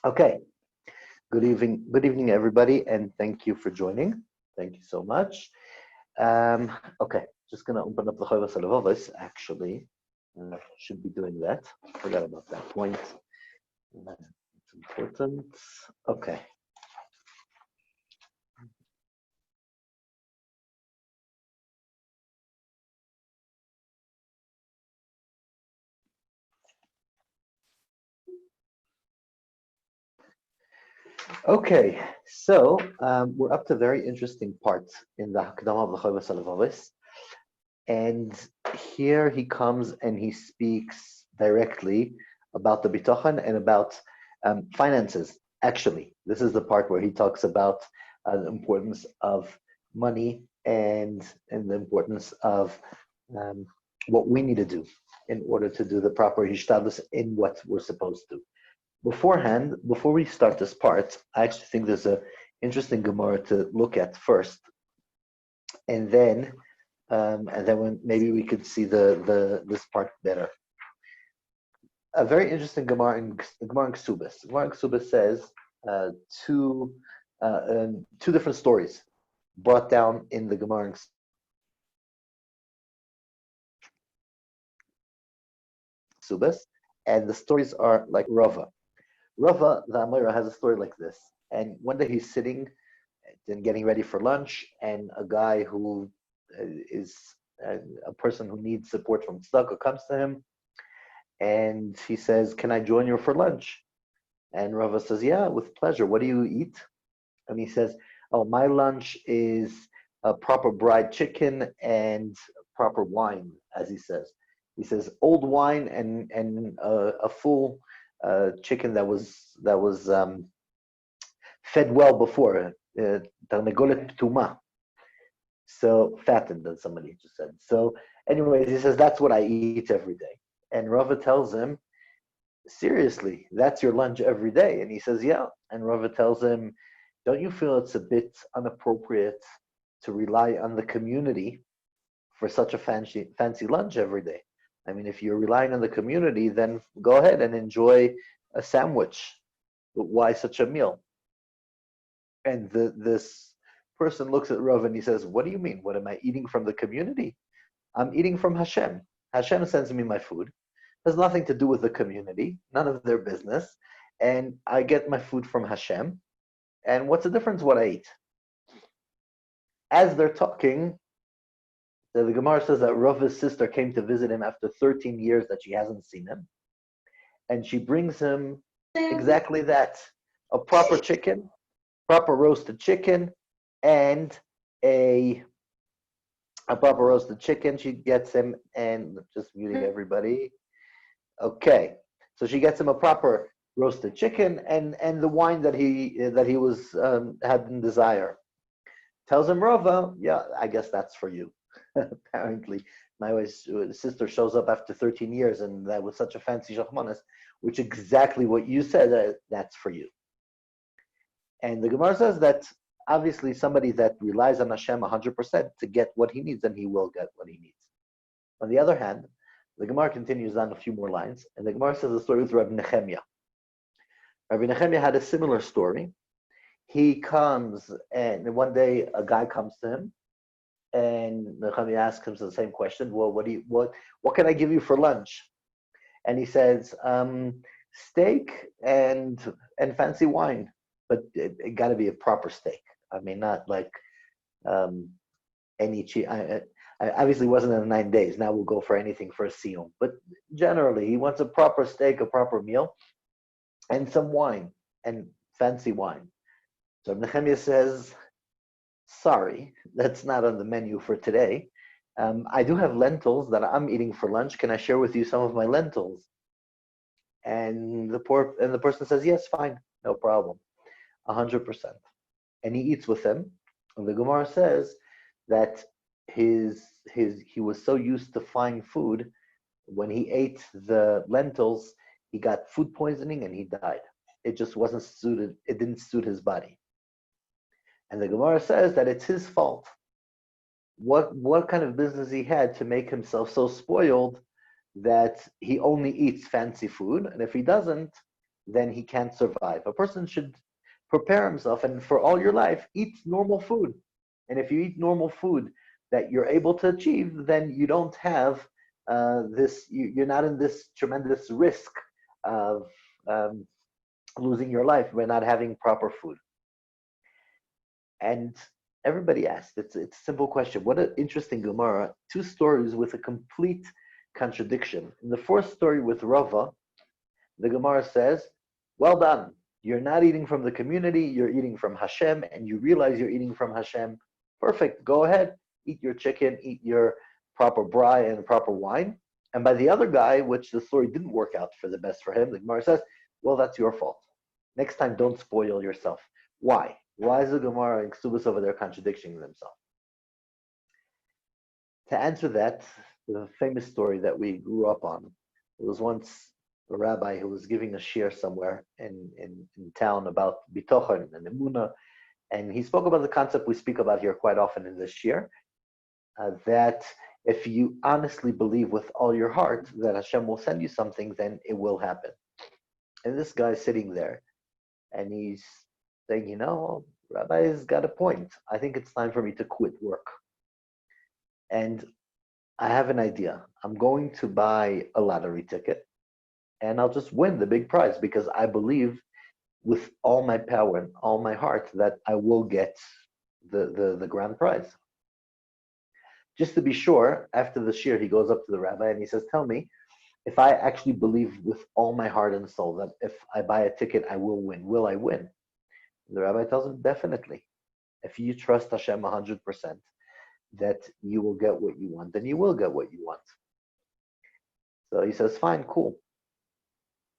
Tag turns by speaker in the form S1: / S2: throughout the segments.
S1: Okay. Good evening, everybody, and thank you for joining. Thank you so much. Okay, just gonna open up the Chovos Halevavos. Actually, should be doing that. Forgot about that point. It's important. Okay. Okay, so we're up to very interesting parts in the Hakdama of the Chovos Halevavos, and here he comes and he speaks directly about the Bitachon and about finances. Actually, this is the part where he talks about the importance of money and the importance of what we need to do in order to do the proper hishtadlus in what we're supposed to. Beforehand, before we start this part, I actually think there's an interesting Gemara to look at first, and then when maybe we could see this part better. A very interesting Gemara in Chovos. Gemara in Chovos says two different stories brought down in the Gemara in Chovos, and the stories are like Rava. Rava, the Amora, has a story like this. And one day he's sitting and getting ready for lunch, and a guy who is a person who needs support from tzedakah comes to him, and he says, "Can I join you for lunch?" And Rava says, "Yeah, with pleasure. What do you eat?" And he says, "Oh, my lunch is a proper bride chicken and proper wine," as he says. He says, "Old wine and a full chicken that was fed well before, tarnegolet tuma." So fattened, as somebody just said. So, anyways, he says that's what I eat every day. And Rava tells him, "Seriously, that's your lunch every day?" And he says, "Yeah." And Rava tells him, "Don't you feel it's a bit inappropriate to rely on the community for such a fancy lunch every day? I mean, if you're relying on the community, then go ahead and enjoy a sandwich. But why such a meal?" And this person looks at Rav and he says, "What do you mean? What am I eating from the community? I'm eating from Hashem. Hashem sends me my food. It has nothing to do with the community, none of their business. And I get my food from Hashem. And what's the difference what I eat?" As they're talking, the Gemara says that Rav's sister came to visit him after 13 years that she hasn't seen him. And she brings him exactly that, a proper chicken, proper roasted chicken, and a proper roasted chicken. She gets him, and just muting everybody. Okay, so she gets him a proper roasted chicken and the wine that he was had in desire. Tells him Rava, "Yeah, I guess that's for you." Apparently, my sister shows up after 13 years, and that was such a fancy shachmanas, which exactly what you said, that's for you. And the Gemara says that obviously somebody that relies on Hashem 100% to get what he needs, then he will get what he needs. On the other hand, the Gemara continues on a few more lines, and the Gemara says the story with Rabbi Nehemiah. Rabbi Nehemiah had a similar story. He comes, and one day a guy comes to him, and Nehemiah asks him the same question. "Well, what can I give you for lunch?" And he says, "Steak and fancy wine, but it got to be a proper steak. I mean, not like any cheap. I obviously wasn't in the 9 days. Now we'll go for anything for a siyum. But generally, he wants a proper steak, a proper meal, and some wine and fancy wine." So Nehemiah says, "Sorry, that's not on the menu for today. I do have lentils that I'm eating for lunch. Can I share with you some of my lentils?" And the person says, "Yes, fine, no problem, 100%." And he eats with them. And the Gemara says that he was so used to fine food, when he ate the lentils, he got food poisoning and he died. It just wasn't suited. It didn't suit his body. And the Gemara says that it's his fault. What kind of business he had to make himself so spoiled that he only eats fancy food, and if he doesn't, then he can't survive. A person should prepare himself and for all your life, eat normal food. And if you eat normal food that you're able to achieve, then you don't have you're not in this tremendous risk of losing your life by not having proper food. And everybody asked, it's a simple question. What an interesting Gemara. Two stories with a complete contradiction. In the fourth story with Rava, the Gemara says, well done. You're not eating from the community, you're eating from Hashem, and you realize you're eating from Hashem. Perfect, go ahead, eat your chicken, eat your proper brai and proper wine. And by the other guy, which the story didn't work out for the best for him, the Gemara says, well, that's your fault. Next time, don't spoil yourself. Why? Why is the Gemara and Chovos over there contradicting themselves? To answer that, the famous story that we grew up on, there was once a rabbi who was giving a shiur somewhere in town about Habitachon and Emunah, and he spoke about the concept we speak about here quite often in this shiur, that if you honestly believe with all your heart that Hashem will send you something, then it will happen. And this guy's sitting there, and he's saying, Rabbi's got a point. I think it's time for me to quit work. And I have an idea. I'm going to buy a lottery ticket, and I'll just win the big prize because I believe with all my power and all my heart that I will get the grand prize. Just to be sure, after the shiur, he goes up to the rabbi and he says, tell me, if I actually believe with all my heart and soul that if I buy a ticket, I will win, will I win? The rabbi tells him, definitely. If you trust Hashem 100%, that you will get what you want, then you will get what you want. So he says, fine, cool.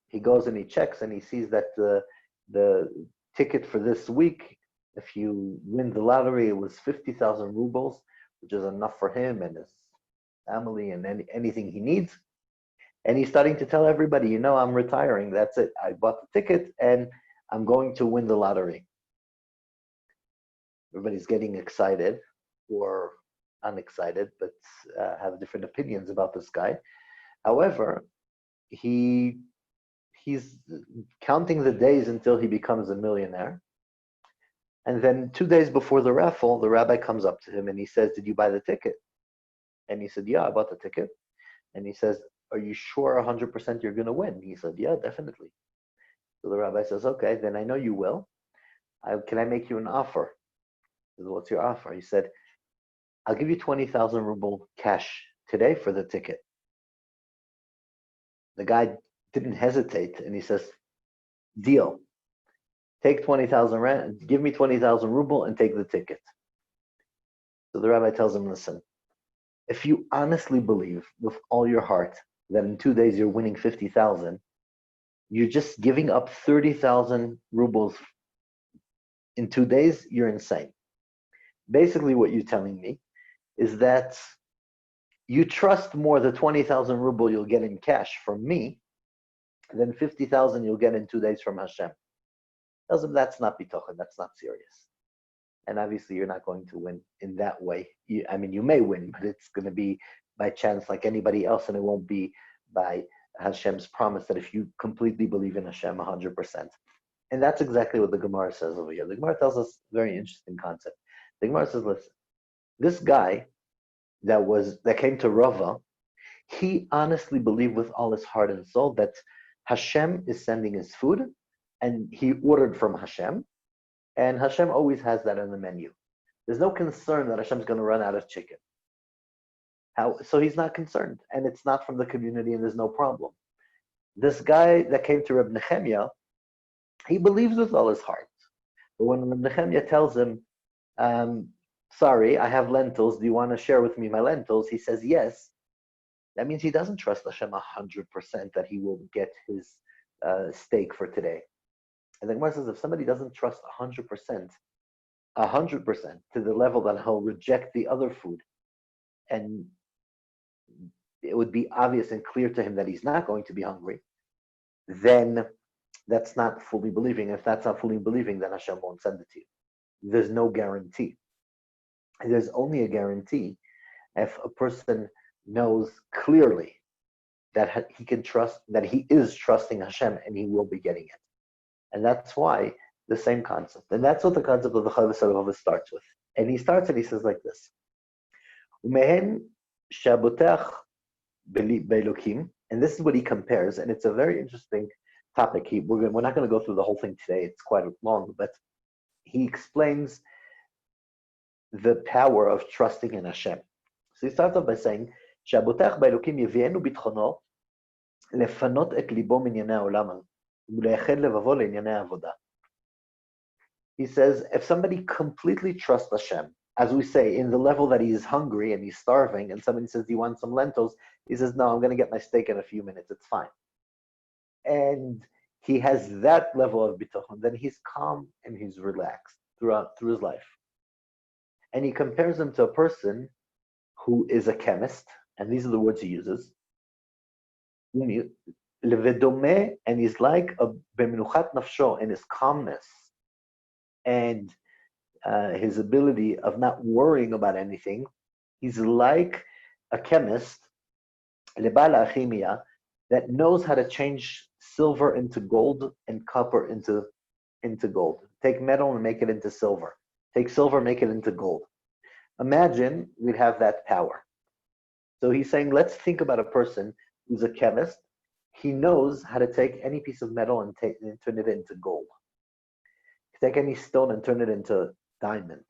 S1: He goes and he checks and he sees that the ticket for this week, if you win the lottery, it was 50,000 rubles, which is enough for him and his family and anything he needs. And he's starting to tell everybody, I'm retiring. That's it. I bought the ticket and I'm going to win the lottery. Everybody's getting excited or unexcited, but have different opinions about this guy. However, he's counting the days until he becomes a millionaire. And then 2 days before the raffle, the rabbi comes up to him and he says, did you buy the ticket? And he said, yeah, I bought the ticket. And he says, are you sure 100% you're going to win? He said, yeah, definitely. So the rabbi says, okay, then I know you will. Can I make you an offer? He said, what's your offer? He said, I'll give you 20,000 ruble cash today for the ticket. The guy didn't hesitate and he says, deal. Take 20,000 rand, give me 20,000 ruble and take the ticket. So the rabbi tells him, listen, if you honestly believe with all your heart that in 2 days you're winning 50,000, you're just giving up 30,000 rubles in 2 days, you're insane. Basically what you're telling me is that you trust more the 20,000 ruble you'll get in cash from me than 50,000 you'll get in 2 days from Hashem. Tells him that's not bitachon, that's not serious. And obviously you're not going to win in that way. You may win, but it's going to be by chance like anybody else, and it won't be by Hashem's promise that if you completely believe in Hashem 100%. And that's exactly what the Gemara says over here. The Gemara tells us a very interesting concept. The Gemara says, listen, this guy that came to Rava, he honestly believed with all his heart and soul that Hashem is sending his food, and he ordered from Hashem, and Hashem always has that on the menu. There's no concern that Hashem's going to run out of chicken. So he's not concerned, and it's not from the community, and there's no problem. This guy that came to Reb Nehemiah, he believes with all his heart. But when Reb Nehemiah tells him, sorry, I have lentils, do you want to share with me my lentils? He says yes. That means he doesn't trust Hashem 100% that he will get his steak for today. And the Gemara says if somebody doesn't trust 100% to the level that he'll reject the other food, and it would be obvious and clear to him that he's not going to be hungry, then that's not fully believing. If that's not fully believing, then Hashem won't send it to you. There's no guarantee. There's only a guarantee if a person knows clearly that he can trust, that he is trusting Hashem and he will be getting it. And that's why the same concept. And that's what the concept of the Chovos starts with. And he starts and he says like this. And this is what he compares, and it's a very interesting topic. We're not going to go through the whole thing today, it's quite long, but he explains the power of trusting in Hashem. So he starts off by saying, שהבוטח באלוקים יביאנו ביטחונו לפנות את ליבו מענייני העולם ולייחד לבבו לענייני העבודה. He says, if somebody completely trusts Hashem, as we say, in the level that he is hungry and he's starving, and somebody says, do you want some lentils? He says, no, I'm going to get my steak in a few minutes, it's fine. And he has that level of bitachon, then he's calm and he's relaxed through his life. And he compares him to a person who is a chemist, and these are the words he uses. And he's like a b'menuchat nafsho, in his calmness and his ability of not worrying about anything. He's like a chemist, that knows how to change silver into gold and copper into gold. Take metal and make it into silver. Take silver, make it into gold. Imagine we'd have that power. So he's saying, let's think about a person who's a chemist. He knows how to take any piece of metal and turn it into gold. Take any stone and turn it into diamond.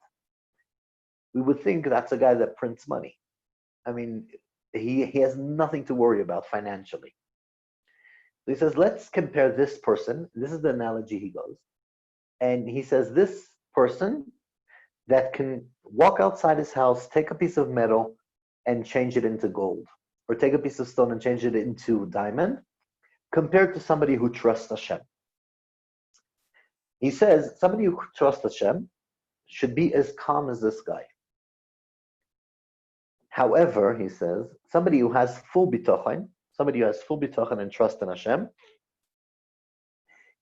S1: We would think that's a guy that prints money. I mean, he has nothing to worry about financially. So he says, let's compare this person. This is the analogy he goes. And he says, this person that can walk outside his house, take a piece of metal and change it into gold, or take a piece of stone and change it into diamond, compared to somebody who trusts Hashem. He says, somebody who trusts Hashem should be as calm as this guy. However, he says, somebody who has full bitachon, and trust in Hashem,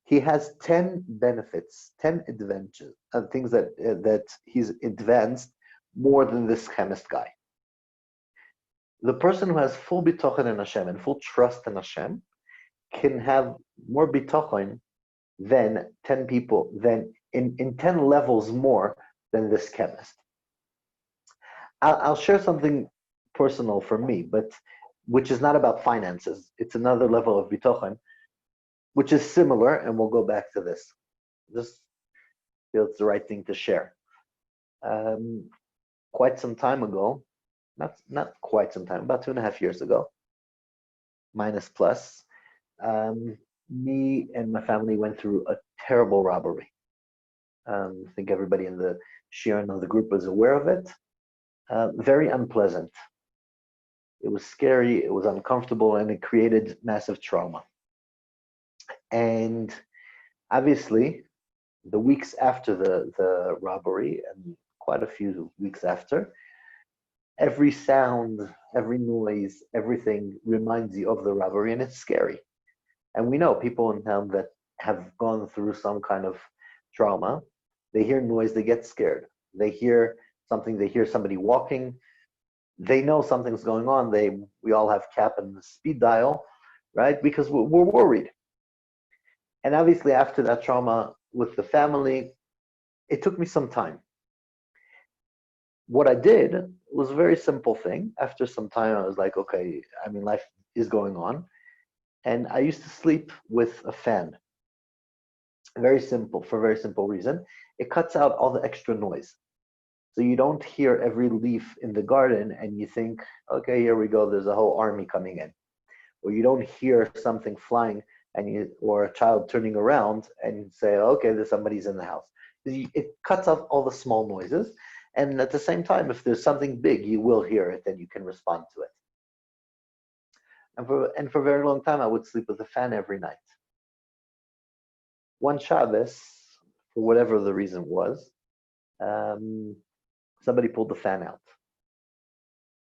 S1: he has 10 benefits, 10 advantages, things that he's advanced more than this chemist guy. The person who has full bitachon in Hashem and full trust in Hashem can have more bitachon than 10 people, than in 10 levels more than this chemist. I'll share something personal for me, but which is not about finances. It's another level of bitachon, which is similar, and we'll go back to this. Just feel it's the right thing to share. Quite some time ago, not quite some time, about 2.5 years ago, minus plus, me and my family went through a terrible robbery. I think everybody in the Shaar and the group was aware of it. Very unpleasant. It was scary, it was uncomfortable, and it created massive trauma. And obviously, the weeks after the robbery, and quite a few weeks after, every sound, every noise, everything reminds you of the robbery, and it's scary. And we know people in town that have gone through some kind of trauma. They hear noise, they get scared. They hear something, they hear somebody walking. They know something's going on. We all have cap and speed dial, right? Because we're worried. And obviously after that trauma with the family, it took me some time. What I did was a very simple thing. After some time, I was like, okay, I mean, life is going on. And I used to sleep with a fan. Very simple, for a very simple reason. It cuts out all the extra noise. So you don't hear every leaf in the garden and you think, okay, here we go, there's a whole army coming in. Or you don't hear something flying or a child turning around and say, okay, there's somebody's in the house. It cuts off all the small noises. And at the same time, if there's something big, you will hear it and you can respond to it. And for a very long time, I would sleep with a fan every night. One Shabbos, for whatever the reason was, somebody pulled the fan out.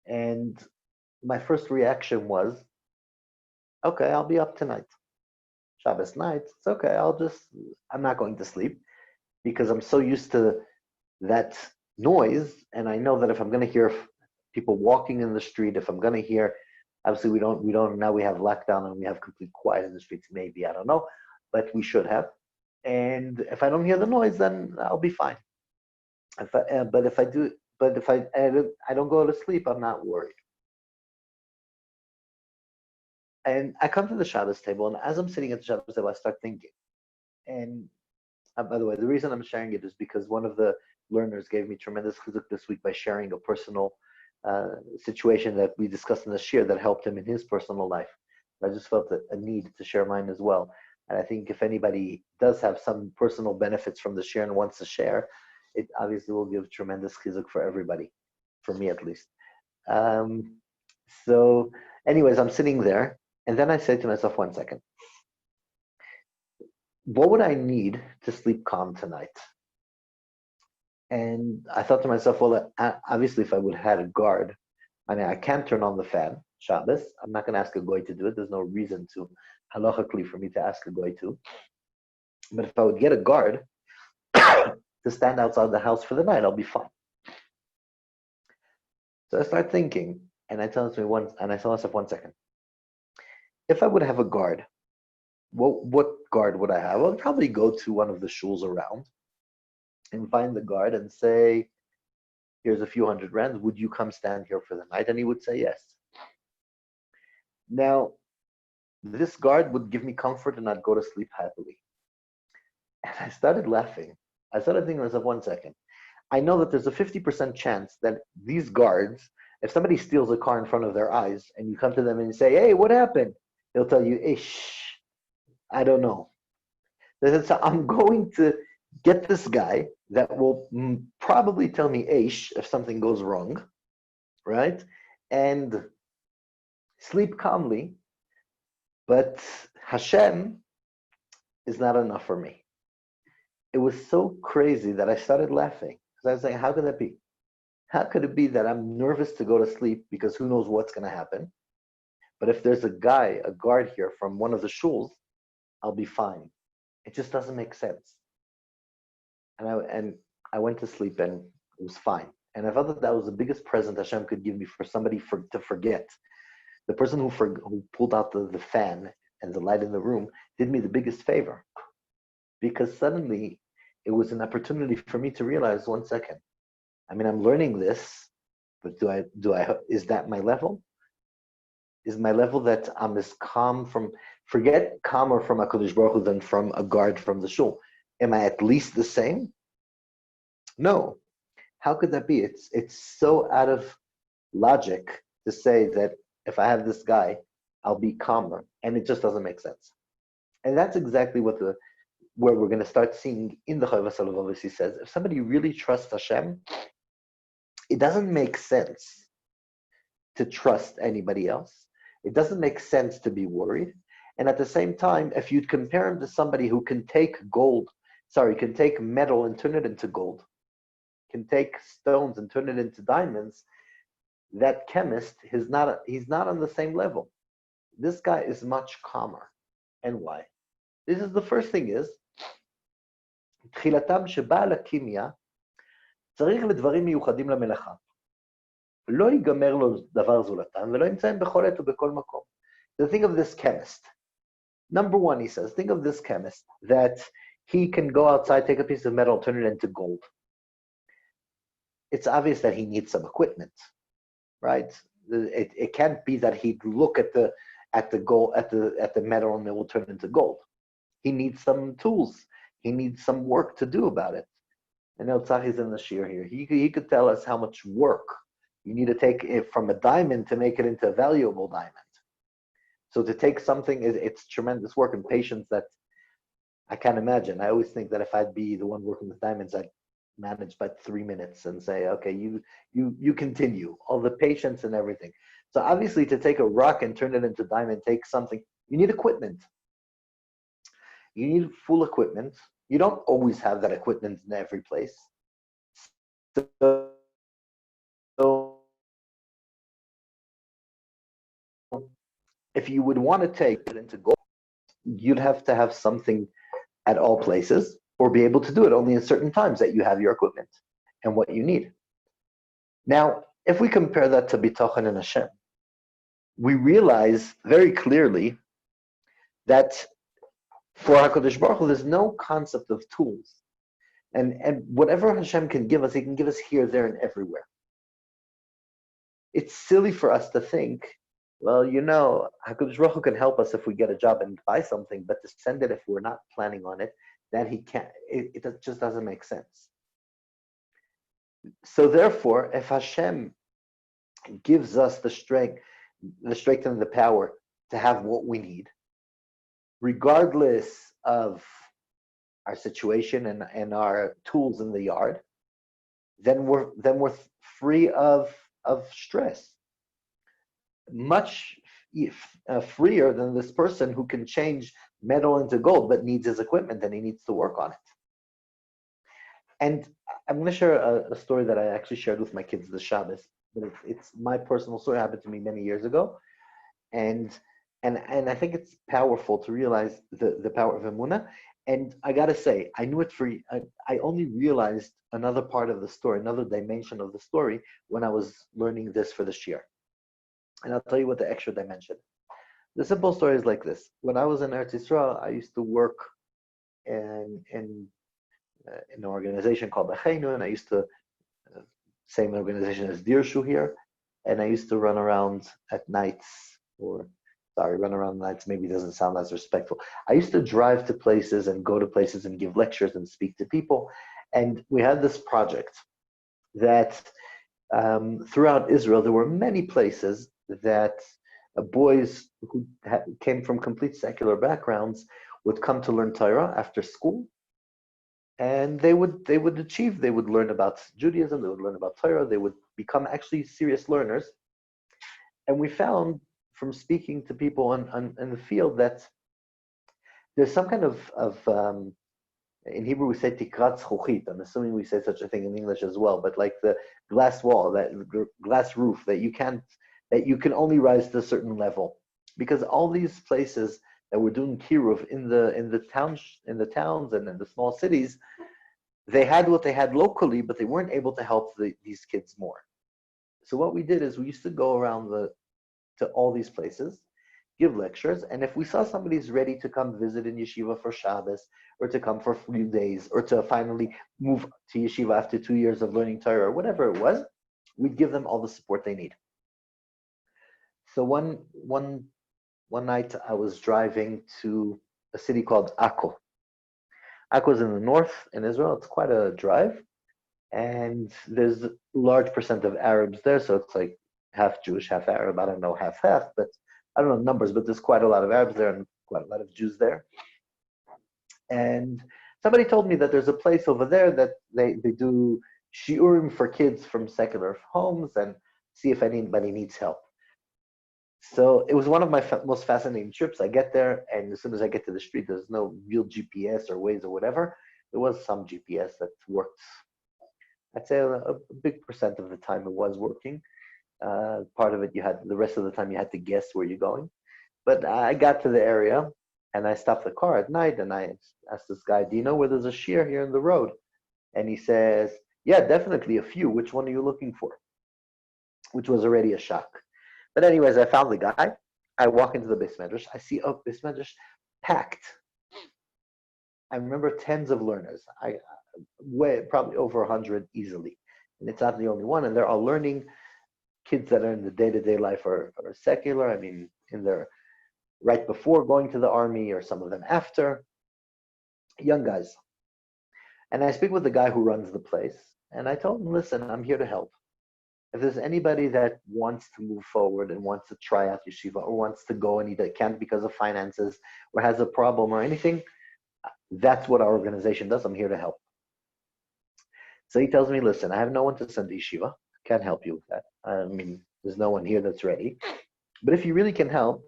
S1: And my first reaction was, okay, I'll be up tonight. Shabbos night, it's okay, I'm not going to sleep because I'm so used to that noise, and I know that if I'm going to hear people walking in the street, if I'm going to hear Obviously, we don't, now we have lockdown and we have complete quiet in the streets, maybe, I don't know, but we should have. And if I don't hear the noise, then I'll be fine. But if I don't go to sleep, I'm not worried. And I come to the Shabbos table, and as I'm sitting at the Shabbos table, I start thinking. And by the way, the reason I'm sharing it is because one of the learners gave me tremendous chizuk this week by sharing a personal situation that we discussed in the shiur that helped him in his personal life. I just felt a need to share mine as well. And I think if anybody does have some personal benefits from the shiur and wants to share, it obviously will give tremendous chizuk for everybody, for me at least. So anyways, I'm sitting there, and then I say to myself, 1 second, what would I need to sleep calm tonight? And I thought to myself, well, obviously if I would have had a guard, I mean, I can't turn on the fan, Shabbos. I'm not going to ask a goy to do it. There's no reason to, halachically, for me to ask a goy to. But if I would get a guard to stand outside the house for the night, I'll be fine. So I start thinking, and I tell myself, 1 second. If I would have a guard, what guard would I have? I'll probably go to one of the shuls around and find the guard and say, here's a few hundred rands, would you come stand here for the night? And he would say yes. Now, this guard would give me comfort and I'd go to sleep happily. And I started laughing. I started thinking to myself, 1 second. I know that there's a 50% chance that these guards, if somebody steals a car in front of their eyes and you come to them and you say, hey, what happened? They'll tell you, ish, I don't know. So I'm going to get this guy that will probably tell me ish if something goes wrong, right? And sleep calmly, but Hashem is not enough for me. It was so crazy that I started laughing. Because I was saying, how could that be? How could it be that I'm nervous to go to sleep because who knows what's going to happen? But if there's a guard here from one of the shuls, I'll be fine. It just doesn't make sense. And I went to sleep and it was fine. And I thought that was the biggest present Hashem could give me for somebody to forget. The person who pulled out the fan and the light in the room did me the biggest favor. Because suddenly it was an opportunity for me to realize, 1 second. I mean, I'm learning this, but is that my level? Is my level that I'm as calm forget calmer from HaKadosh Baruch Hu than from a guard from the shul. Am I at least the same? No. How could that be? It's so out of logic to say that if I have this guy, I'll be calmer. And it just doesn't make sense. And that's exactly where we're going to start seeing in the Chovos Halevavos. He says, if somebody really trusts Hashem, it doesn't make sense to trust anybody else. It doesn't make sense to be worried. And at the same time, if you'd compare him to somebody who can take metal and turn it into gold, can take stones and turn it into diamonds, that chemist he's not on the same level. This guy is much calmer. And why? This is the first thing is, תחילתם שבעל הכימיה צריך לדברים מיוחדים למלאכה. לא ייגמר לו דבר זולתם ולא ימצאים בכל עת ובכל מקום. So think of this chemist. Number one, he says, think of this chemist that he can go outside, take a piece of metal, turn it into gold. It's obvious that he needs some equipment, right? It can't be that he'd look at the metal and it will turn into gold. He needs some tools. He needs some work to do about it. And El Tzachi's in the shiur here. He could tell us how much work you need to take it from a diamond to make it into a valuable diamond. So to take something, it's tremendous work and patience that I can't imagine. I always think that if I'd be the one working with diamonds, I'd manage by 3 minutes and say, okay, you continue. All the patience and everything. So obviously to take a rock and turn it into diamond takes something. You need equipment. You need full equipment. You don't always have that equipment in every place. So if you would want to take it into gold, you'd have to have something at all places or be able to do it only in certain times that you have your equipment and what you need. Now, if we compare that to Bitachon and Hashem, we realize very clearly that for HaKadosh Baruch Hu, there's no concept of tools. And whatever Hashem can give us, He can give us here, there, and everywhere. It's silly for us to think, well, HaKadosh Baruch Hu can help us if we get a job and buy something, but to send it if we're not planning on it, that He can't. It just doesn't make sense. So therefore, if Hashem gives us the strength and the power to have what we need, regardless of our situation and our tools in the yard, then we're free of stress. Much freer than this person who can change metal into gold but needs his equipment and he needs to work on it. And I'm going to share a story that I actually shared with my kids this Shabbos, but it's my personal story. It happened to me many years ago, and I think it's powerful to realize the power of Emunah. And I got to say, I knew it I only realized another part of the story, another dimension of the story when I was learning this for the Shaar. And I'll tell you what the extra dimension. The simple story is like this. When I was in Eretz Yisrael, I used to work in an organization called Bechenu, and I used to, same organization as Dirshu here, and I used to run around at nights, run around nights maybe doesn't sound as respectful. I used to drive to places and go to places and give lectures and speak to people, and we had this project that throughout Israel, there were many places that boys who came from complete secular backgrounds would come to learn Torah after school, and they would achieve. They would learn about Judaism. They would learn about Torah. They would become actually serious learners. And we found from speaking to people in the field that there's some kind of in Hebrew we say tikrat zchuchit. I'm assuming we say such a thing in English as well, but like the glass wall, that glass roof that you can only rise to a certain level, because all these places that were doing kiruv in the towns and in the small cities, they had what they had locally, but they weren't able to help these kids more. So what we did is we used to go around to all these places, give lectures, and if we saw somebody's ready to come visit in yeshiva for Shabbos, or to come for a few days, or to finally move to yeshiva after 2 years of learning Torah, or whatever it was, we'd give them all the support they need. So one night I was driving to a city called Akko. Akko is in the north in Israel. It's quite a drive, and there's a large percent of Arabs there, so it's like half Jewish, half Arab. I don't know half, but I don't know numbers, but there's quite a lot of Arabs there and quite a lot of Jews there. And somebody told me that there's a place over there that they do shiurim for kids from secular homes and see if anybody needs help. So it was one of my most fascinating trips. I get there, and as soon as I get to the street, there's no real GPS or Waze or whatever. There was some GPS that worked. I'd say a big percent of the time it was working. Part of it the rest of the time you had to guess where you're going. But I got to the area, and I stopped the car at night, and I asked this guy, do you know where there's a Shaar here in the road? And he says, yeah, definitely a few. Which one are you looking for? Which was already a shock. But anyways, I found the guy. I walk into the Beis Medrash. I see Beis Medrash packed. I remember tens of learners. Probably over 100 easily. And it's not the only one. And they're all learning. Kids that are in the day-to-day life are secular. I mean, in their right before going to the army, or some of them after. Young guys. And I speak with the guy who runs the place. And I told him, listen, I'm here to help. If there's anybody that wants to move forward and wants to try out yeshiva, or wants to go and either can't because of finances, or has a problem or anything, that's what our organization does. I'm here to help. So he tells me, listen, I have no one to send to yeshiva. Can't help you with that. I mean, there's no one here that's ready. But if you really can help,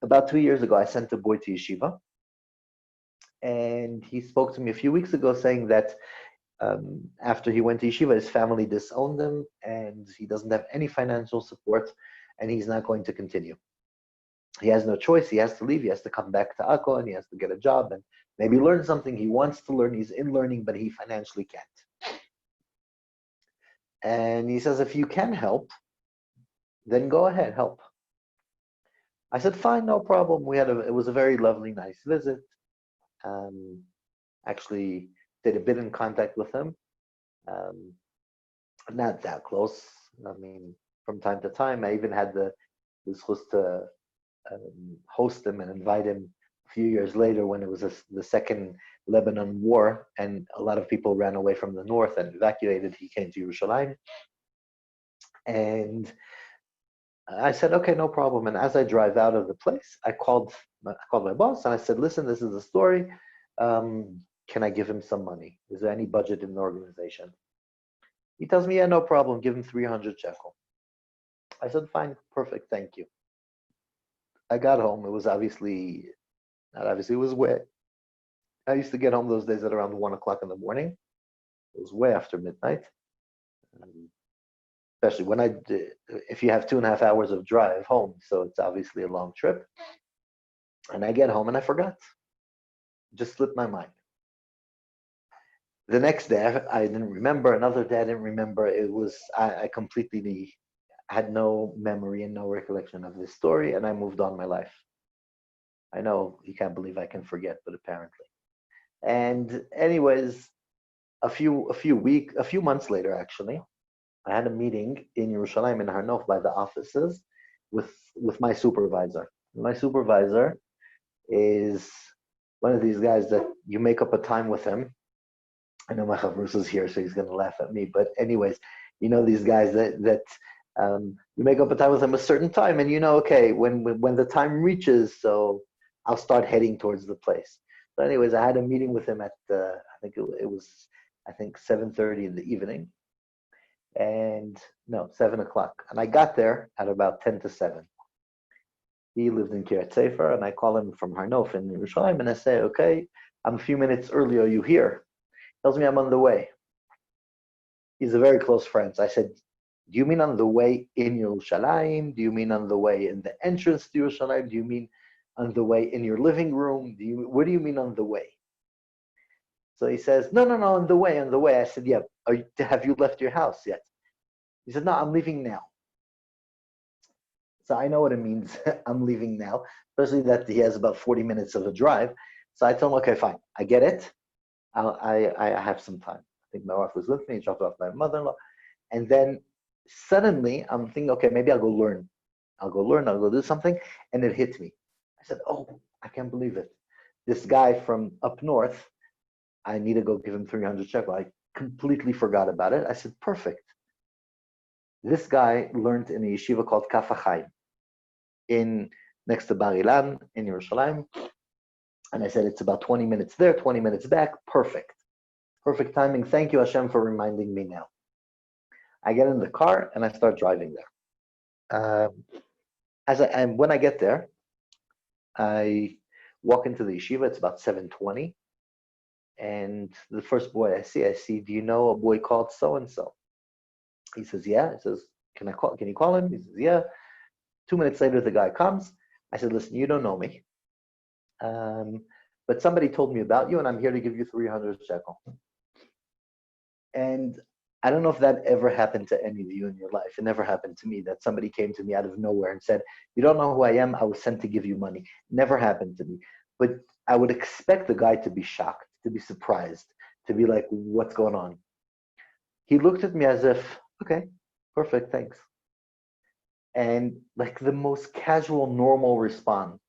S1: about 2 years ago, I sent a boy to yeshiva. And he spoke to me a few weeks ago saying that after he went to yeshiva, his family disowned him, and he doesn't have any financial support, and he's not going to continue. He has no choice. He has to leave. He has to come back to Akko, and he has to get a job and maybe learn something he wants to learn. He's in learning, but he financially can't. And he says, if you can help, then go ahead, help. I said, fine, no problem. It was a very lovely, nice visit. Actually stayed a bit in contact with him. Not that close. I mean, from time to time, I even had the chance to host him and invite him a few years later when it was the second Lebanon war and a lot of people ran away from the north and evacuated. He came to Yerushalayim. And I said, okay, no problem. And as I drive out of the place, I called my boss and I said, listen, this is the story. Can I give him some money? Is there any budget in the organization? He tells me, yeah, no problem. Give him 300 shekel. I said, fine, perfect, thank you. I got home. It was it was way. I used to get home those days at around 1 o'clock in the morning. It was way after midnight. Especially if you have 2.5 hours of drive home, so it's obviously a long trip. And I get home and I forgot. It just slipped my mind. The next day, I didn't remember. Another day, I didn't remember. I completely had no memory and no recollection of this story, and I moved on my life. I know you can't believe I can forget, but apparently. And anyways, a few months later, actually, I had a meeting in Yerushalayim in Har Nof by the offices with my supervisor. My supervisor is one of these guys that you make up a time with him. I know my Chovos is here, so he's going to laugh at me. But anyways, you know these guys that you make up a time with them a certain time, and you know, okay, when the time reaches, so I'll start heading towards the place. So anyways, I had a meeting with him at I think it was 7:30 in the evening, and no, 7 o'clock, and I got there at about 10 to 7. He lived in Kiryat Sefer, and I call him from Har Nof in Yerushalayim, and I say, okay, I'm a few minutes early. Are you here? Tells me I'm on the way. He's a very close friend. So I said, do you mean on the way in Yerushalayim? Do you mean on the way in the entrance to Yerushalayim? Do you mean on the way in your living room? What do you mean on the way? So he says, no, on the way. I said, yeah, have you left your house yet? He said, no, I'm leaving now. So I know what it means, I'm leaving now, especially that he has about 40 minutes of a drive. So I told him, okay, fine, I get it. I have some time. I think my wife was with me, dropped off my mother-in-law. And then suddenly I'm thinking, okay, maybe I'll go learn. I'll go do something. And it hit me. I said, oh, I can't believe it. This guy from up north, I need to go give him 300 shekel. I completely forgot about it. I said, perfect. This guy learned in a yeshiva called Kaf HaChaim next to Bar Ilan in Yerushalayim. And I said, it's about 20 minutes there, 20 minutes back. Perfect. Perfect timing. Thank you, Hashem, for reminding me now. I get in the car and I start driving there. When I get there, I walk into the yeshiva. It's about 7:20. And the first boy I see, do you know a boy called so-and-so? He says, yeah. He says, can you call him? He says, yeah. 2 minutes later, the guy comes. I said, listen, you don't know me. But somebody told me about you, and I'm here to give you 300 shekel. And I don't know if that ever happened to any of you in your life. It never happened to me that somebody came to me out of nowhere and said, you don't know who I am, I was sent to give you money. Never happened to me. But I would expect the guy to be shocked, to be surprised, to be like, what's going on? He looked at me as if, okay, perfect, thanks. And like the most casual, normal response.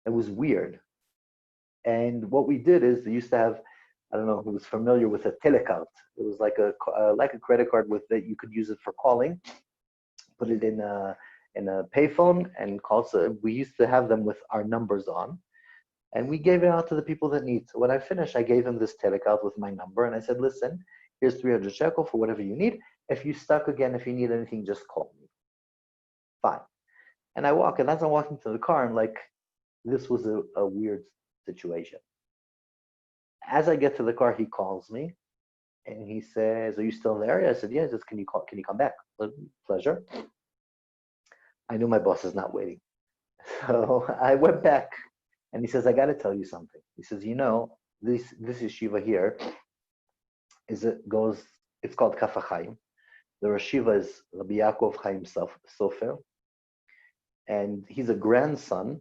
S1: It was weird. And what we did is they used to have, I don't know who was familiar with a telecard. It was like a credit card that you could use it for calling. Put it in a payphone and call. So we used to have them with our numbers on, and we gave it out to the people that need. So when I finished, I gave them this telecard with my number, and I said, "Listen, here's 300 shekel for whatever you need. If you stuck again, if you need anything, just call me." Fine. And I walk, and as I'm walking to the car, I'm like, this was a weird situation. As I get to the car, he calls me and he says, are you still there? I said, yeah. He says, can you come back? Pleasure. I knew my boss is not waiting. So I went back and he says, I got to tell you something. He says, you know, this yeshiva here it's called Kaf HaChaim. The yeshiva is Rabbi Yaakov Chaim Sofer. and he's a grandson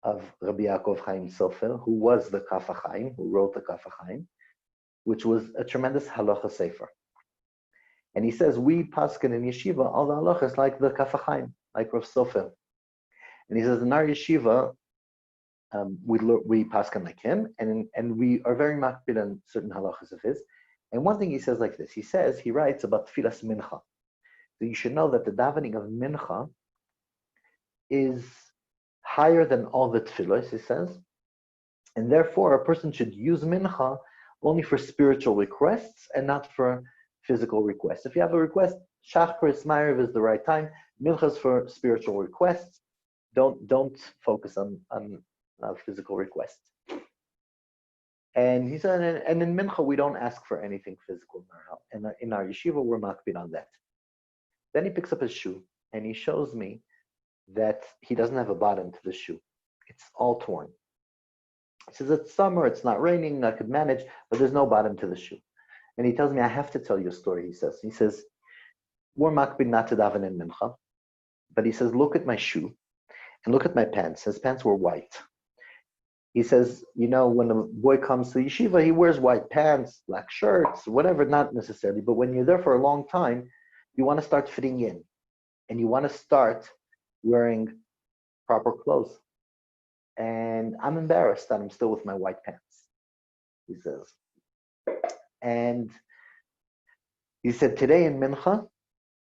S1: of Rabbi Yaakov Chaim Sofer, who was the Kaf HaChaim, who wrote the Kaf HaChaim, which was a tremendous halacha sefer. And he says, we paskin in yeshiva, all the halachas like the Kaf HaChaim, like Rav Sofer. And he says, in our yeshiva, we paskin like him, and we are very makpid on certain halachas of his. And one thing he says like this, he writes about tfilas mincha. So you should know that the davening of mincha is higher than all the tefillos, he says, and therefore a person should use mincha only for spiritual requests and not for physical requests. If you have a request, Shachris Ma'ariv is the right time. Mincha is for spiritual requests. Don't focus on physical requests. And he said, and in mincha we don't ask for anything physical in our yeshiva. We're makpid on that. Then he picks up his shoe and he shows me that he doesn't have a bottom to the shoe. It's all torn. He says, it's summer, it's not raining, I could manage, but there's no bottom to the shoe. And he tells me, I have to tell you a story, he says, we're makbid not to daven in mincha, but he says, look at my shoe and look at my pants. His pants were white. He says, when a boy comes to yeshiva, he wears white pants, black shirts, whatever, not necessarily, but when you're there for a long time, you want to start fitting in and you want to start wearing proper clothes. And I'm embarrassed that I'm still with my white pants, he says. And he said, today in mincha,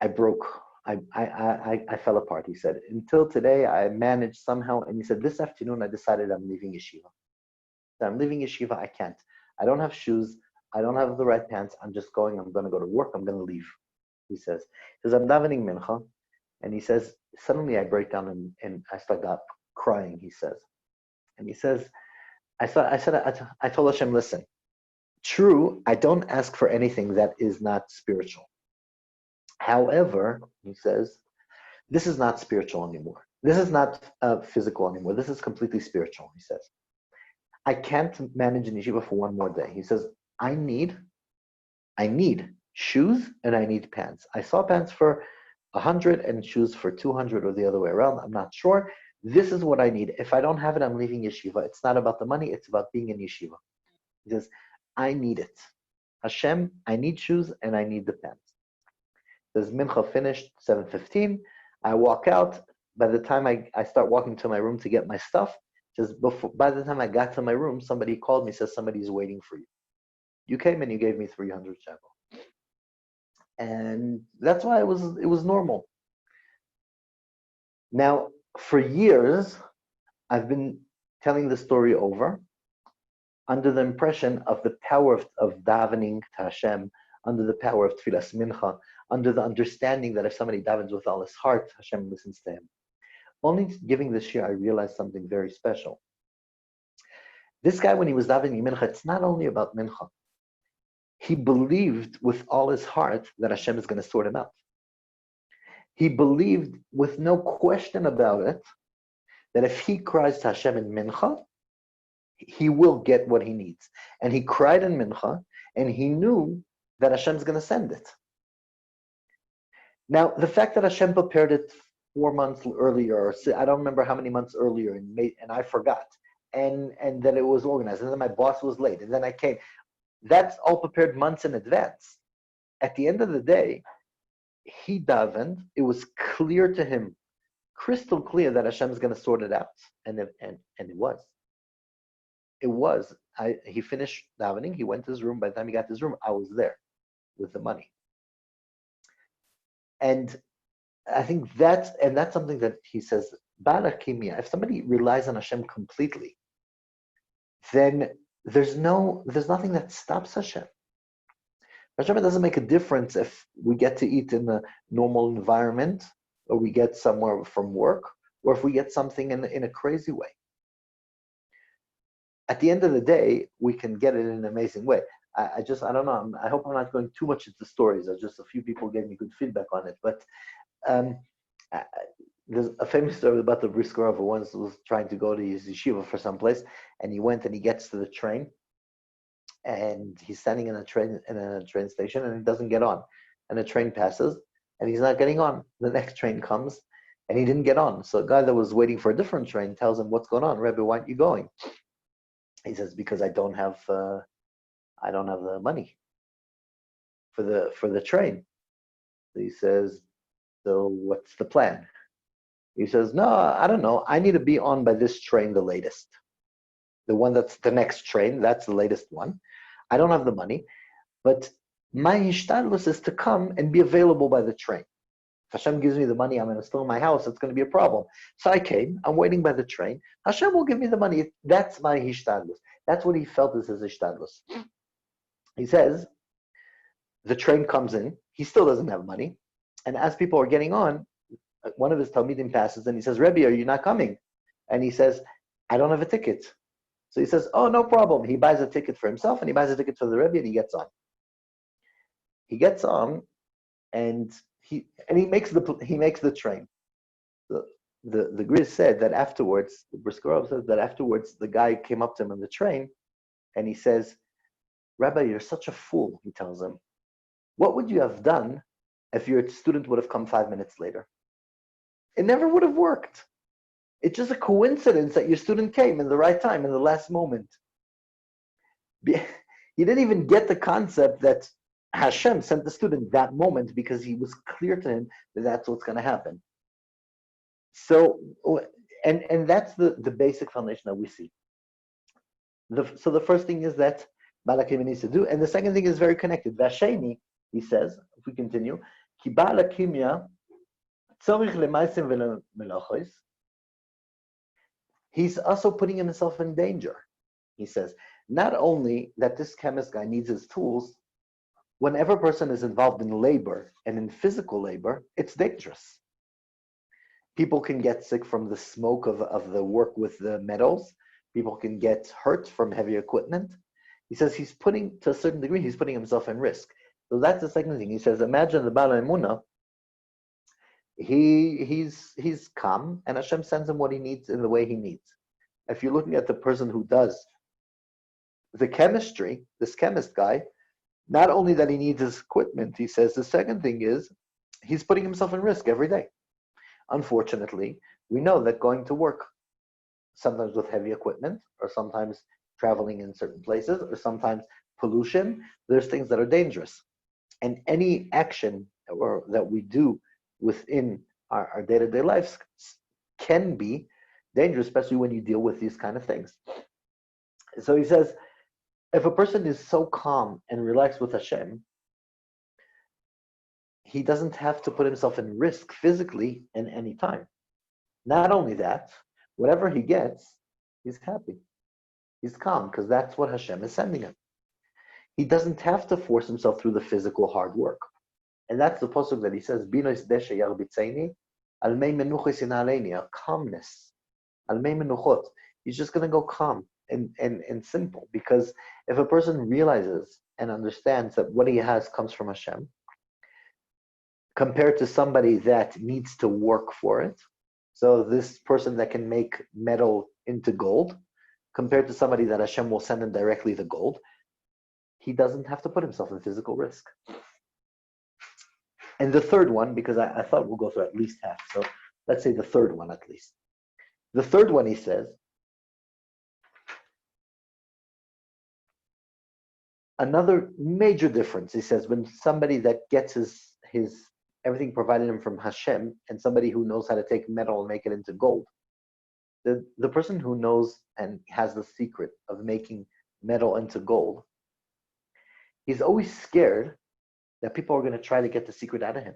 S1: I broke. I fell apart, he said. Until today, I managed somehow. And he said, this afternoon, I decided I'm leaving yeshiva. So I'm leaving yeshiva, I can't. I don't have shoes. I don't have the right pants. I'm going to go to work. I'm going to leave, he says. He says, I'm davening mincha. And he says, suddenly I break down and I start crying, he says. And he says, I told Hashem, listen, true, I don't ask for anything that is not spiritual. However, he says, this is not spiritual anymore. This is not physical anymore. This is completely spiritual, he says. I can't manage an yeshiva for one more day. He says, I need shoes and I need pants. I saw pants for 100 and shoes for 200 or the other way around. I'm not sure. This is what I need. If I don't have it, I'm leaving yeshiva. It's not about the money. It's about being in yeshiva. He says, I need it. Hashem, I need shoes and I need the pants. He says, mincha finished, 7:15. I walk out. By the time I start walking to my room to get my stuff, says, by the time I got to my room, somebody called me, says, somebody's waiting for you. You came and you gave me 300 shekel. And that's why it was normal. Now, for years, I've been telling the story over under the impression of the power of davening to Hashem, under the power of tfilas mincha, under the understanding that if somebody davens with all his heart, Hashem listens to him. Only giving this year, I realized something very special. This guy, when he was davening mincha, it's not only about mincha. He believed with all his heart that Hashem is going to sort him out. He believed with no question about it that if he cries to Hashem in mincha, he will get what he needs. And he cried in mincha, and he knew that Hashem is going to send it. Now, the fact that Hashem prepared it 4 months earlier, or I don't remember how many months earlier, and I forgot, and that it was organized, and then my boss was late, and then I came. That's all prepared months in advance. At the end of the day, he davened. It was clear to him, crystal clear, that Hashem is going to sort it out, and it was. It was. He finished davening. He went to his room. By the time he got to his room, I was there with the money. And I think that's something that he says, Barakimia, if somebody relies on Hashem completely, then there's nothing that stops Hashem. Hashem, it doesn't make a difference if we get to eat in a normal environment, or we get somewhere from work, or if we get something in a crazy way. At the end of the day, we can get it in an amazing way. I don't know. I hope I'm not going too much into stories. Just a few people gave me good feedback on it. But there's a famous story about the Brisker Rav who once was trying to go to his yeshiva for someplace, and he went and he gets to the train, and he's standing in a train station, and he doesn't get on, and the train passes, and he's not getting on. The next train comes, And he didn't get on. So a guy that was waiting for a different train tells him, "What's going on, Rabbi? Why aren't you going?" He says, "Because I don't have the money for the train." So he says, "So what's the plan?" He says, "No, I don't know. I need to be on by this train, the latest, the one that's the next train. That's the latest one. I don't have the money, but my hishtadlus is to come and be available by the train. If Hashem gives me the money, I'm going to still in my house. It's going to be a problem. So I came. I'm waiting by the train. Hashem will give me the money. That's my hishtadlus." That's what he felt as his hishtadlus. He says, the train comes in. He still doesn't have money. And as people are getting on, one of his Talmidim passes and he says, "Rebbe, are you not coming?" And he says, "I don't have a ticket." So he says, "Oh, no problem." He buys a ticket for himself and he buys a ticket for the Rebbe and he gets on. He gets on and he makes the train. The Grizz said that afterwards, the Briskerov says that afterwards the guy came up to him on the train and he says, "Rabbi, you're such a fool," he tells him. "What would you have done if your student would have come 5 minutes later? It never would have worked. It's just a coincidence that your student came in the right time, in the last moment." He didn't even get the concept that Hashem sent the student that moment because he was clear to him that that's what's going to happen. So, and that's the basic foundation that we see. So the first thing is that Balakimya needs to do, and the second thing is very connected. Vasheni, he says, if we continue, Ki Balakimya tzorich lemaisim v'lemelachos. He's also putting himself in danger. He says, not only that this chemist guy needs his tools, whenever a person is involved in labor and in physical labor, it's dangerous. People can get sick from the smoke of the work with the metals. People can get hurt from heavy equipment. He says he's putting, to a certain degree, he's putting himself in risk. So that's the second thing. He says, imagine the Baal Emunah, he's calm, and Hashem sends him what he needs in the way he needs. If you're looking at the person who does the chemistry, this chemist guy, not only that he needs his equipment, he says the second thing is he's putting himself in risk every day. Unfortunately, we know that going to work, sometimes with heavy equipment, or sometimes traveling in certain places, or sometimes pollution, there's things that are dangerous. And any action that we do within our day-to-day lives can be dangerous, especially when you deal with these kind of things. So he says, if a person is so calm and relaxed with Hashem, he doesn't have to put himself in risk physically in any time. Not only that, whatever he gets, he's happy. He's calm because that's what Hashem is sending him. He doesn't have to force himself through the physical hard work. And that's the pasuk that he says, Binois deshe yarbitzaini, al mei menuchos inaleini, a calmness. Al mei menuchot. He's just going to go calm and simple. Because if a person realizes and understands that what he has comes from Hashem, compared to somebody that needs to work for it, so this person that can make metal into gold, compared to somebody that Hashem will send him directly the gold, he doesn't have to put himself in physical risk. And the third one, because I thought we'll go through at least half, so let's say the third one at least. The third one, he says, another major difference, he says, when somebody that gets his everything provided him from Hashem, and somebody who knows how to take metal and make it into gold. The person who knows and has the secret of making metal into gold, he's always scared that people are going to try to get the secret out of him.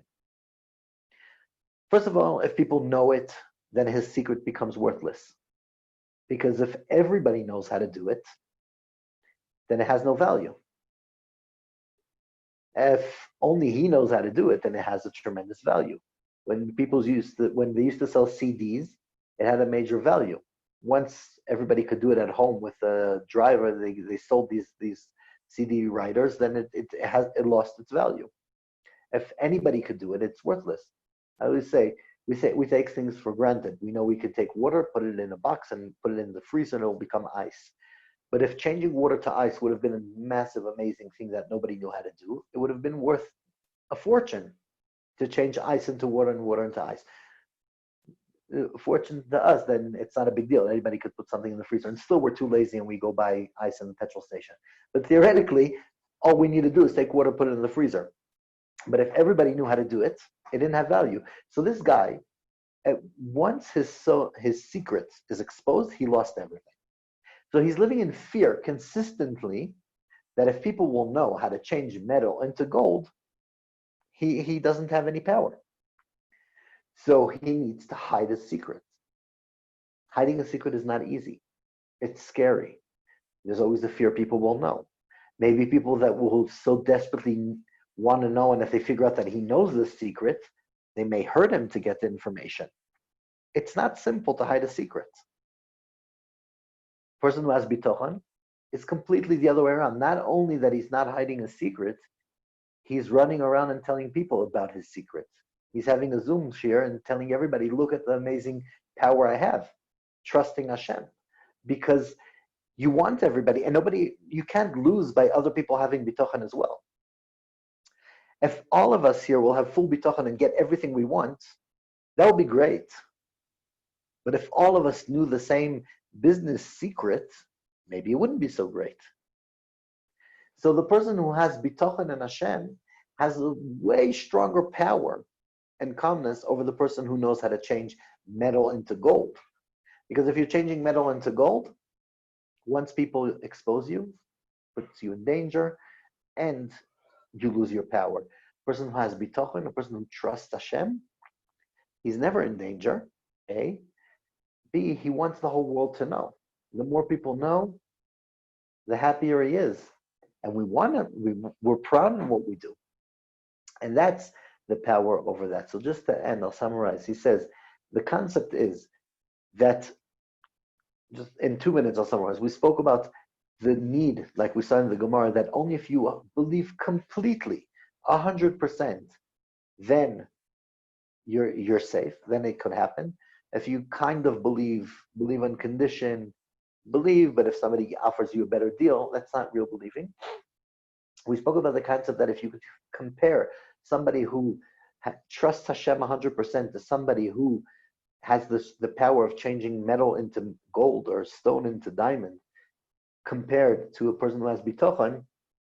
S1: First of all, if people know it, then his secret becomes worthless. Because if everybody knows how to do it, then it has no value. If only he knows how to do it, then it has a tremendous value. When they used to sell CDs, it had a major value. Once everybody could do it at home with a driver, they sold these CD writers, then it lost its value. If anybody could do it, it's worthless. I always say we take things for granted. We know we could take water, put it in a box, and put it in the freezer, and it will become ice. But if changing water to ice would have been a massive, amazing thing that nobody knew how to do, it would have been worth a fortune to change ice into water and water into ice. fortunate to us, then it's not a big deal. Anybody could put something in the freezer, and still we're too lazy and we go buy ice in the petrol station. But theoretically, all we need to do is take water, put it in the freezer. But if everybody knew how to do it, it didn't have value. So this guy, once his secret is exposed, he lost everything. So he's living in fear consistently that if people will know how to change metal into gold, he doesn't have any power. So he needs to hide his secret. Hiding a secret is not easy. It's scary. There's always the fear people will know. Maybe people that will so desperately want to know, and if they figure out that he knows the secret, they may hurt him to get the information. It's not simple to hide a secret. The person who has Habitachon is completely the other way around. Not only that he's not hiding a secret, he's running around and telling people about his secret. He's having a Zoom share and telling everybody, look at the amazing power I have, trusting Hashem. Because you want everybody, and you can't lose by other people having Bitachon as well. If all of us here will have full Bitachon and get everything we want, that would be great. But if all of us knew the same business secret, maybe it wouldn't be so great. So the person who has Bitachon and Hashem has a way stronger power and calmness over the person who knows how to change metal into gold. Because if you're changing metal into gold, once people expose you, puts you in danger, and you lose your power. A person who has Bitachon, a person who trusts Hashem, he's never in danger, A. B, he wants the whole world to know. The more people know, the happier he is. And we're proud in what we do. And that's the power over that. So just to end, I'll summarize. He says, the concept is that, just in 2 minutes I'll summarize. We spoke about the need, like we saw in the Gemara, that only if you believe completely, 100%, then you're safe, then it could happen. If you kind of believe on condition, believe, but if somebody offers you a better deal, that's not real believing. We spoke about the concept that if you could compare somebody who trusts Hashem 100% to somebody who has the power of changing metal into gold or stone into diamond, compared to a person who has Bitachon,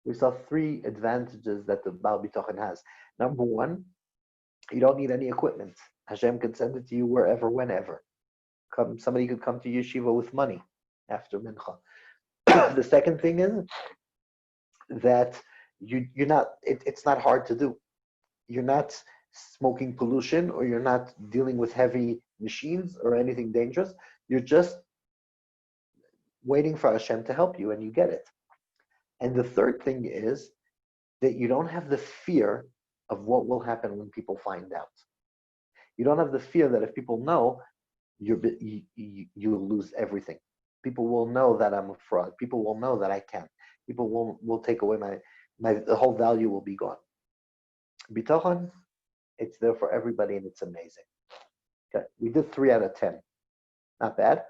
S1: we saw 3 advantages that the Baal Bitachon has. Number 1, you don't need any equipment. Hashem can send it to you wherever, whenever. Somebody could come to yeshiva with money after mincha. The second thing is that it's not hard to do. You're not smoking pollution, or you're not dealing with heavy machines or anything dangerous. You're just waiting for Hashem to help you, and you get it. And the third thing is that you don't have the fear of what will happen when people find out. You don't have the fear that if people know, you'll lose everything. People will know that I'm a fraud. People will know that I can't. People will take away the whole value will be gone. Bitachon, it's there for everybody, and it's amazing. Okay, we did 3 out of 10. Not bad.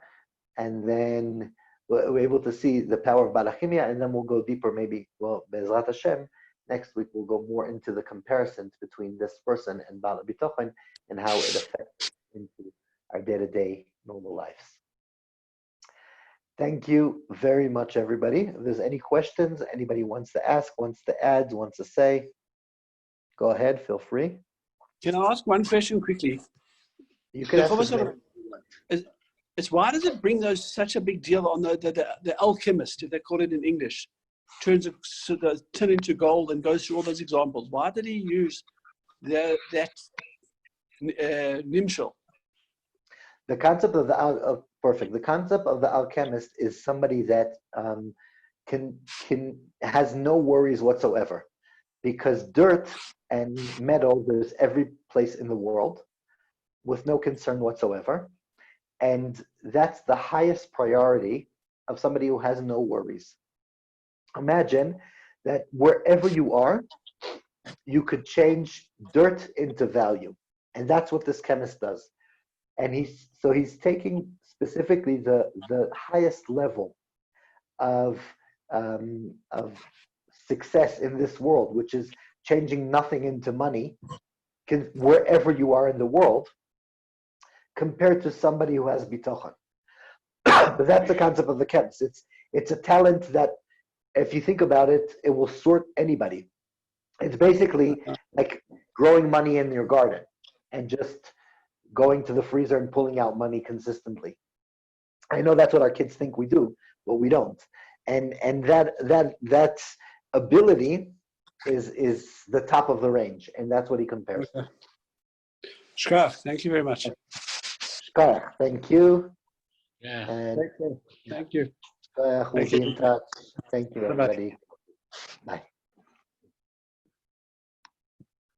S1: And then we're able to see the power of Balachimia, and then we'll go deeper, maybe, Be'ezrat Hashem, next week we'll go more into the comparisons between this person and Baal Bitachon and how it affects into our day-to-day normal lives. Thank you very much, everybody. If there's any questions, anybody wants to ask, wants to add, wants to say, go ahead, feel free.
S2: Can I ask one question quickly?
S1: You can ask
S2: it's why does it bring such a big deal on the alchemist, if they call it in English, turns the tin into gold and goes through all those examples? Why did he use that nimshal?
S1: The concept of the concept of the alchemist is somebody that has no worries whatsoever, because dirt and metal there's every place in the world, with no concern whatsoever. And that's the highest priority of somebody who has no worries. Imagine that wherever you are, you could change dirt into value. And that's what this chemist does. And he's taking specifically the highest level of success in this world, which is changing nothing into money, wherever you are in the world, compared to somebody who has bitachon. But that's the concept of the kems. It's a talent that, if you think about it, it will sort anybody. It's basically like growing money in your garden and just going to the freezer and pulling out money consistently. I know that's what our kids think we do, but we don't. And that ability is the top of the range, and that's what he compares.
S2: Okay. Shkach, thank you very much.
S1: Shkach, thank you.
S3: Yeah.
S1: And
S2: Thank you.
S1: we'll be in touch. Thank you, everybody. Bye.